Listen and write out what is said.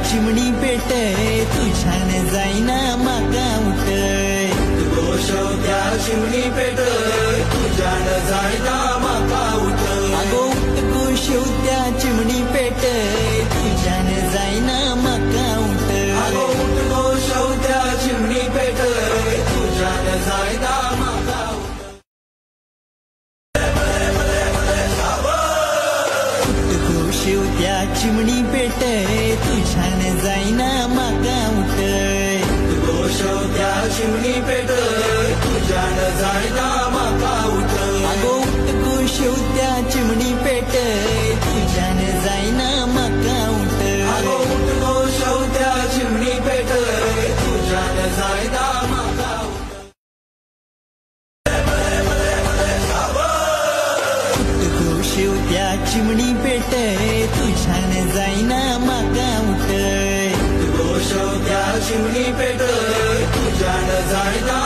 चिमणी पेट तुझ्यान जाईना माका उठ गोशवत्या चिमणी पेट तुझ्यान जायना माका उठ अगो उठ गोशवत्या चिमणी पेट तुझ्यान जाईना माका उठ अगो उठ गोशवत्या चिमणी पेट तुझ्यान जायना माका उठ गोशवत्या चिमणी पेट तुझ्यान जाईना माका उठ गोशवत्या चिमणी पेट तुझ्यान जायना माका उठ अगो उठ गोशवत्या चिमणी पेट तुझ्यान जाईना माका उठ अगो उठ गोशवत्या चिमणी पेट तुझ्यान जायना माका उठ गोशवत्या चिमणी पेट तुझ्यान जाईना माका उठ गोशवत्या चिमणी पेट तुझ्यान जायना